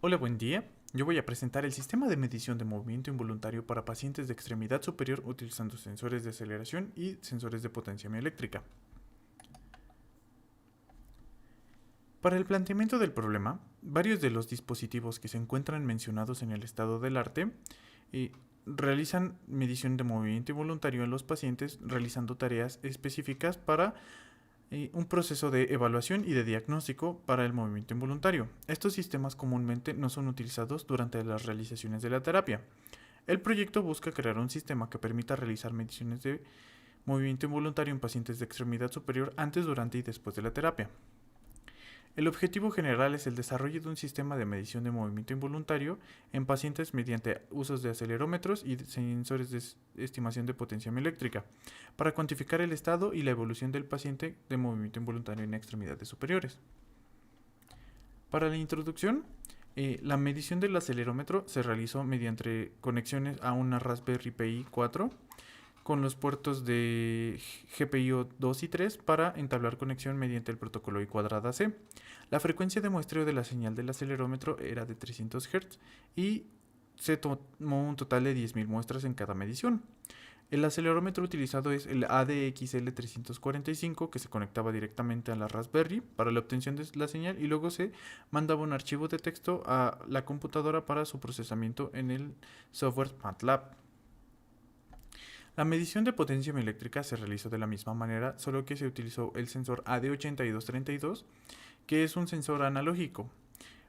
Hola, buen día. Yo voy a presentar el sistema de medición de movimiento involuntario para pacientes de extremidad superior utilizando sensores de aceleración y sensores de potencia mioeléctrica. Para el planteamiento del problema, varios de los dispositivos que se encuentran mencionados en el estado del arte eh, realizan medición de movimiento involuntario en los pacientes realizando tareas específicas para un proceso de evaluación y de diagnóstico para el movimiento involuntario. Estos sistemas comúnmente no son utilizados durante las realizaciones de la terapia. El proyecto busca crear un sistema que permita realizar mediciones de movimiento involuntario en pacientes de extremidad superior antes, durante y después de la terapia. El objetivo general es el desarrollo de un sistema de medición de movimiento involuntario en pacientes mediante usos de acelerómetros y sensores de estimación de potencia eléctrica para cuantificar el estado y la evolución del paciente de movimiento involuntario en extremidades superiores. Para la introducción, la medición del acelerómetro se realizó mediante conexiones a una Raspberry Pi 4 con los puertos de GPIO 2 y 3 para entablar conexión mediante el protocolo I²C. La frecuencia de muestreo de la señal del acelerómetro era de 300 Hz y se tomó un total de 10.000 muestras en cada medición. El acelerómetro utilizado es el ADXL345, que se conectaba directamente a la Raspberry para la obtención de la señal y luego se mandaba un archivo de texto a la computadora para su procesamiento en el software MATLAB. La medición de potencia eléctrica se realizó de la misma manera, solo que se utilizó el sensor AD8232, que es un sensor analógico,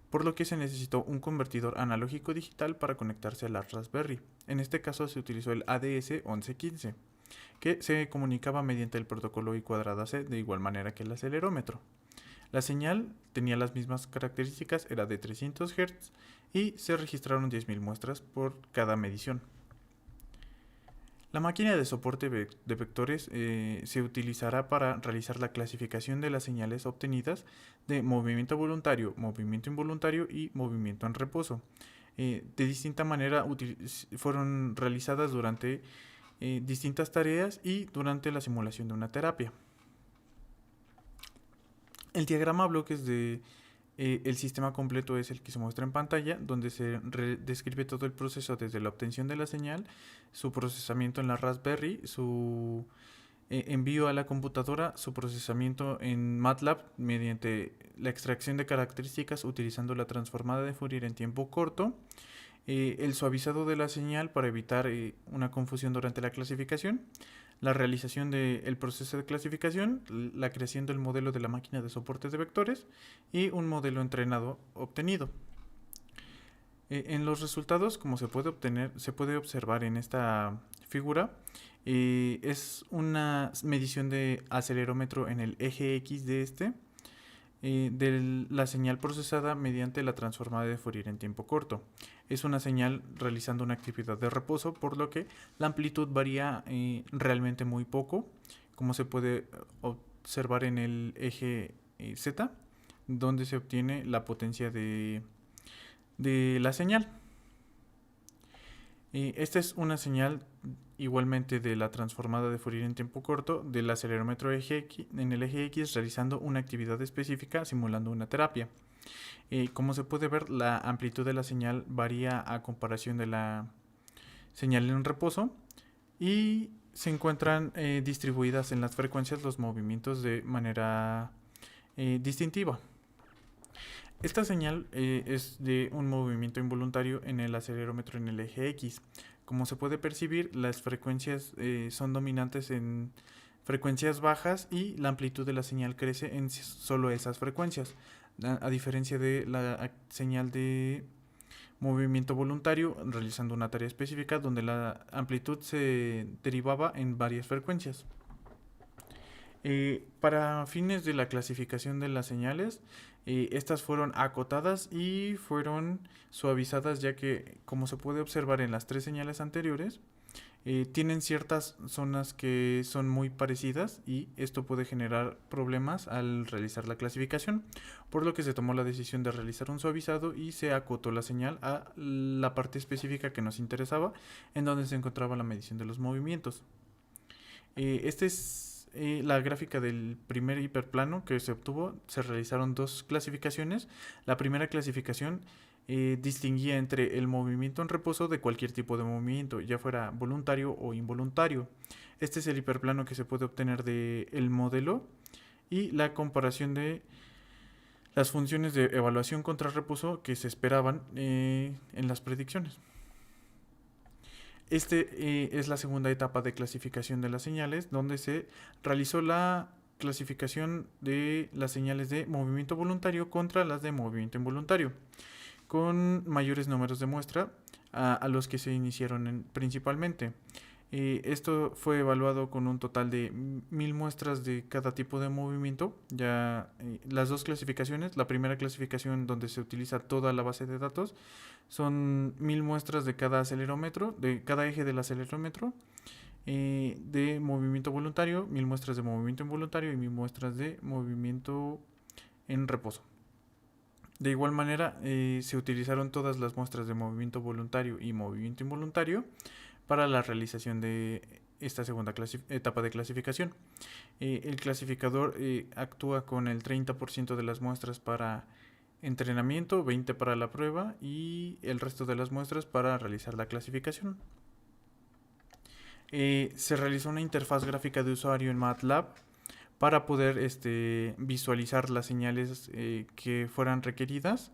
por lo que se necesitó un convertidor analógico digital para conectarse a la Raspberry. En este caso se utilizó el ADS1115, que se comunicaba mediante el protocolo I²C de igual manera que el acelerómetro. La señal tenía las mismas características, era de 300 Hz y se registraron 10.000 muestras por cada medición. La máquina de soporte de vectores se utilizará para realizar la clasificación de las señales obtenidas de movimiento voluntario, movimiento involuntario y movimiento en reposo. De distinta manera fueron realizadas durante distintas tareas y durante la simulación de una terapia. El diagrama a bloques de el sistema completo es el que se muestra en pantalla, donde se describe todo el proceso desde la obtención de la señal, su procesamiento en la Raspberry, su envío a la computadora, su procesamiento en MATLAB mediante la extracción de características utilizando la transformada de Fourier en tiempo corto, el suavizado de la señal para evitar una confusión durante la clasificación, la realización del proceso de clasificación, la creación del modelo de la máquina de soporte de vectores y un modelo entrenado obtenido. En los resultados, como se puede observar en esta figura, es una medición de acelerómetro en el eje X de de la señal procesada mediante la transformada de Fourier en tiempo corto. Es una señal realizando una actividad de reposo, por lo que la amplitud varía realmente muy poco, como se puede observar en el eje Z, donde se obtiene la potencia de la señal. Esta es una señal igualmente de la transformada de Fourier en tiempo corto del acelerómetro en el eje X realizando una actividad específica simulando una terapia. Como se puede ver, la amplitud de la señal varía a comparación de la señal en reposo y se encuentran distribuidas en las frecuencias los movimientos de manera distintiva. Esta señal es de un movimiento involuntario en el acelerómetro en el eje X. Como se puede percibir, las frecuencias son dominantes en frecuencias bajas y la amplitud de la señal crece en solo esas frecuencias, a diferencia de la señal de movimiento voluntario realizando una tarea específica donde la amplitud se derivaba en varias frecuencias. Para fines de la clasificación de las señales, estas fueron acotadas y fueron suavizadas, ya que, como se puede observar en las tres señales anteriores, tienen ciertas zonas que son muy parecidas y esto puede generar problemas al realizar la clasificación, por lo que se tomó la decisión de realizar un suavizado y se acotó la señal a la parte específica que nos interesaba, en donde se encontraba la medición de los movimientos. Este es la gráfica del primer hiperplano que se obtuvo, se realizaron dos clasificaciones. La primera clasificación distinguía entre el movimiento en reposo de cualquier tipo de movimiento, ya fuera voluntario o involuntario. Este es el hiperplano que se puede obtener del modelo y la comparación de las funciones de evaluación contra reposo que se esperaban en las predicciones. Es la segunda etapa de clasificación de las señales, donde se realizó la clasificación de las señales de movimiento voluntario contra las de movimiento involuntario, con mayores números de muestra a los que se iniciaron principalmente. Esto fue evaluado con un total de 1000 muestras de cada tipo de movimiento. Ya las dos clasificaciones, la primera clasificación donde se utiliza toda la base de datos, son 1000 muestras de cada acelerómetro, de cada eje del acelerómetro, de movimiento voluntario, 1000 muestras de movimiento involuntario y 1000 muestras de movimiento en reposo. De igual manera, se utilizaron todas las muestras de movimiento voluntario y movimiento involuntario para la realización de esta segunda etapa de clasificación. El clasificador actúa con el 30% de las muestras para entrenamiento, 20% para la prueba y el resto de las muestras para realizar la clasificación. Se realizó una interfaz gráfica de usuario en MATLAB para poder visualizar las señales que fueran requeridas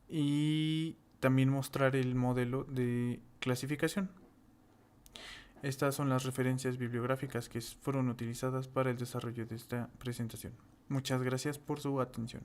y también mostrar el modelo de clasificación. Estas son las referencias bibliográficas que fueron utilizadas para el desarrollo de esta presentación. Muchas gracias por su atención.